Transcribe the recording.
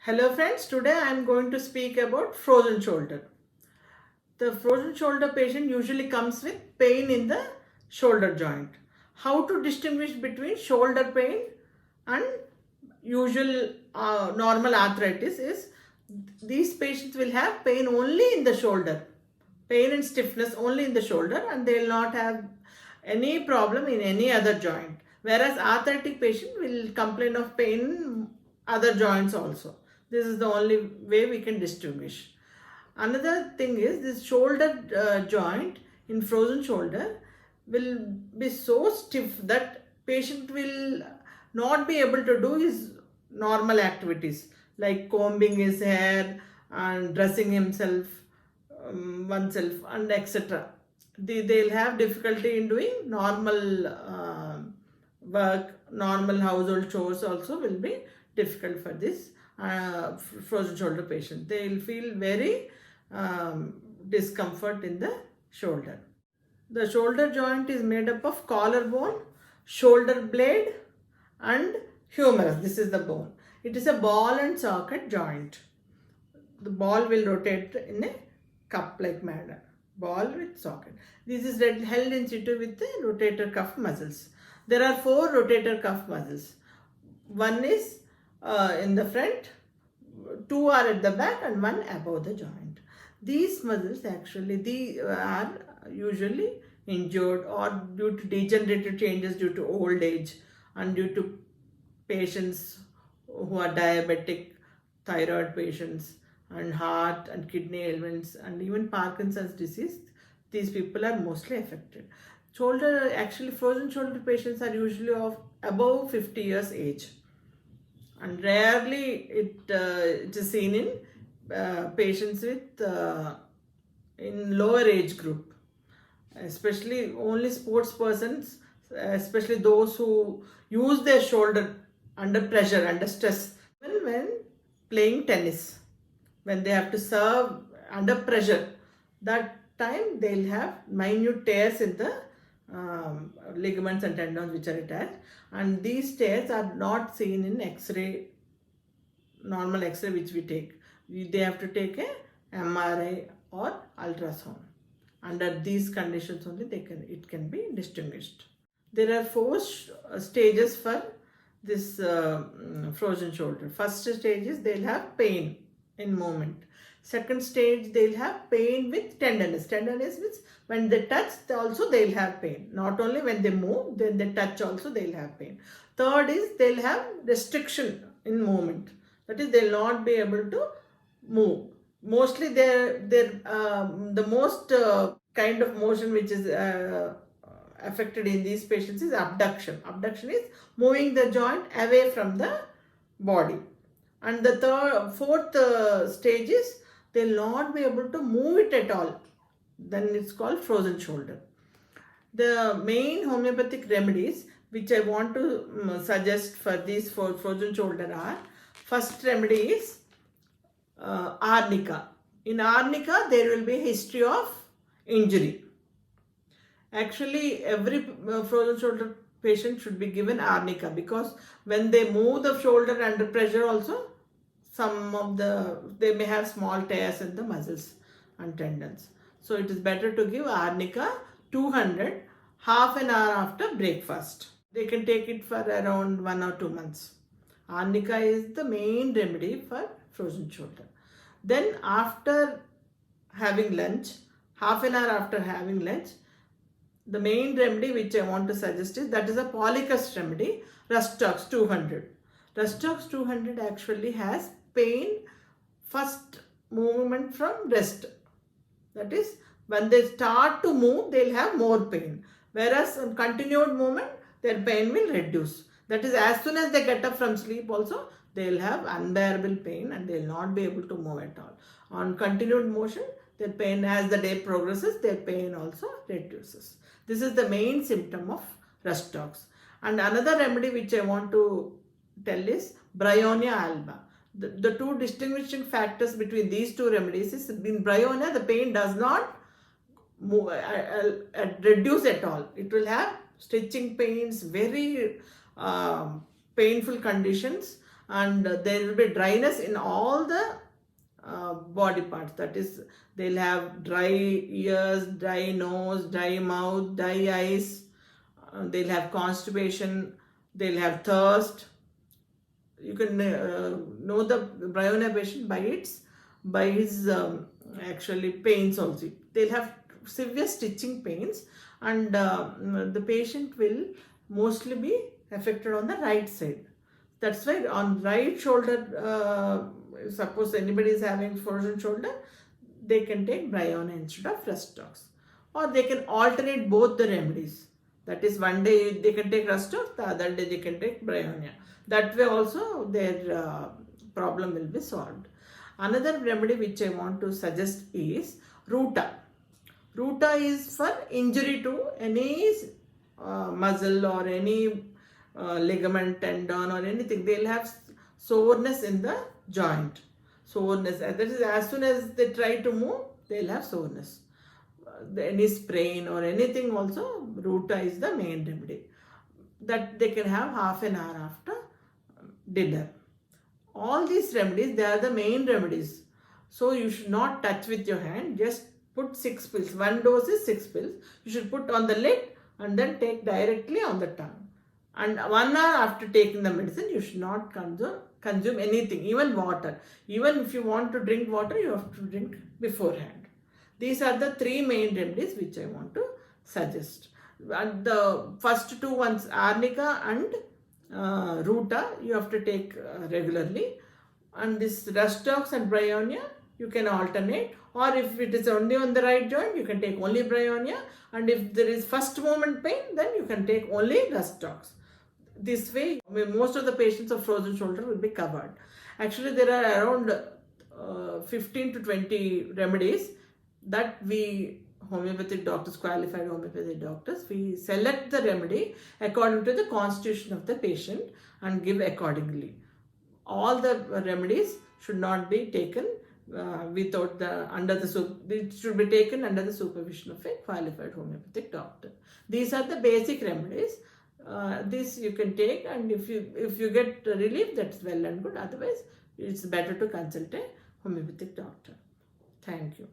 Hello friends, today I am going to speak about frozen shoulder. The frozen shoulder patient usually comes with pain in the shoulder joint. How to distinguish between shoulder pain and usual normal arthritis is these patients will have pain only in the shoulder, pain and stiffness only in the shoulder, and they will not have any problem in any other joint. Whereas arthritic patient will complain of pain in other joints also. This is the only way we can distinguish. Another thing is this shoulder joint in frozen shoulder will be so stiff that patient will not be able to do his normal activities like combing his hair and dressing himself, oneself, and etc. They'll have difficulty in doing normal work, normal household chores also will be difficult for this frozen shoulder patient. They will feel very discomfort in the shoulder. The shoulder joint is made up of collarbone, shoulder blade, and humerus. This is the bone. It is a ball and socket joint. The ball will rotate in a cup-like manner. Ball with socket. This is held in situ with the rotator cuff muscles. There are 4 rotator cuff muscles. One is in the front, 2 are at the back, and 1 above the joint. These muscles actually are usually injured or due to degenerative changes due to old age and due to patients who are diabetic, thyroid patients, and heart and kidney ailments, and even Parkinson's disease. These people are mostly affected. Frozen shoulder patients are usually of above 50 years age, and rarely it is seen in patients with in lower age group, especially only sports persons, especially those who use their shoulder under pressure, under stress, even when playing tennis, when they have to serve under pressure, that time they'll have minute tears in the ligaments and tendons which are attached, and these tears are not seen in x-ray, normal x-ray which we take. They have to take a MRI or ultrasound. Under these conditions only it can be distinguished. There are 4 stages for this frozen shoulder. First stage is they'll have pain in movement. Second stage, they'll have pain with tenderness. Tenderness means when they touch also they'll have pain. Not only when they move, then they touch also they'll have pain. Third is they'll have restriction in movement. That is, they'll not be able to move. Mostly the most kind of motion which is affected in these patients is abduction. Abduction is moving the joint away from the body. And the fourth stage is they'll not be able to move it at all. Then it's called frozen shoulder. The main homeopathic remedies which I want to suggest for these frozen shoulder are, first remedy is arnica. In arnica, there will be a history of injury. Actually, every frozen shoulder patient should be given arnica, because when they move the shoulder under pressure also, they may have small tears in the muscles and tendons. So it is better to give arnica 200 half an hour after breakfast. They can take it for around 1 or 2 months. Arnica is the main remedy for frozen shoulder. Then after having lunch, half an hour after having lunch, the main remedy which I want to suggest is, that is a Polycus remedy, Rustox 200. Rustox 200 actually has pain first movement from rest. That is, when they start to move, they'll have more pain. Whereas on continued movement, their pain will reduce. That is, as soon as they get up from sleep also, they'll have unbearable pain and they'll not be able to move at all. On continued motion, their pain, as the day progresses, their pain also reduces. This is the main symptom of Rustox. And another remedy which I want to tell is Bryonia alba. The 2 distinguishing factors between these 2 remedies is, in Bryonia, the pain does not move, reduce at all. It will have stitching pains, very painful conditions, and there will be dryness in all the body parts. That is, they'll have dry ears, dry nose, dry mouth, dry eyes, they'll have constipation, they'll have thirst. You can know the bryonia patient by his actually pains also. They'll have severe stitching pains, and the patient will mostly be affected on the right side. That's why on right shoulder, suppose anybody is having frozen shoulder, they can take bryonia instead of Restox, or they can alternate both the remedies. That is, one day they can take Restox, the other day they can take bryonia. That way also their problem will be solved. Another remedy which I want to suggest is Ruta. Ruta is for injury to any muscle or any ligament, tendon or anything. They'll have soreness in the joint. Soreness, that is, as soon as they try to move, they'll have soreness. Any sprain or anything also, Ruta is the main remedy. That they can have half an hour after dinner. All these remedies, they are the main remedies. So you should not touch with your hand. Just put 6 pills. One dose is 6 pills. You should put on the lid and then take directly on the tongue. And 1 hour after taking the medicine, you should not consume anything, even water. Even if you want to drink water, you have to drink beforehand. These are the 3 main remedies which I want to suggest. And the first 2 ones, Arnica and Ruta, you have to take regularly. And this Restox and bryonia, you can alternate. Or if it is only on the right joint, you can take only bryonia. And if there is first moment pain, then you can take only Restox. This way, most of the patients of frozen shoulder will be covered. Actually, there are around 15 to 20 remedies that we homeopathic doctors, qualified homeopathic doctors, we select the remedy according to the constitution of the patient and give accordingly. All the remedies should not be taken without it should be taken under the supervision of a qualified homeopathic doctor. These are the basic remedies. This you can take, and if you get relief, that's well and good. Otherwise, it's better to consult a homeopathic doctor. Thank you.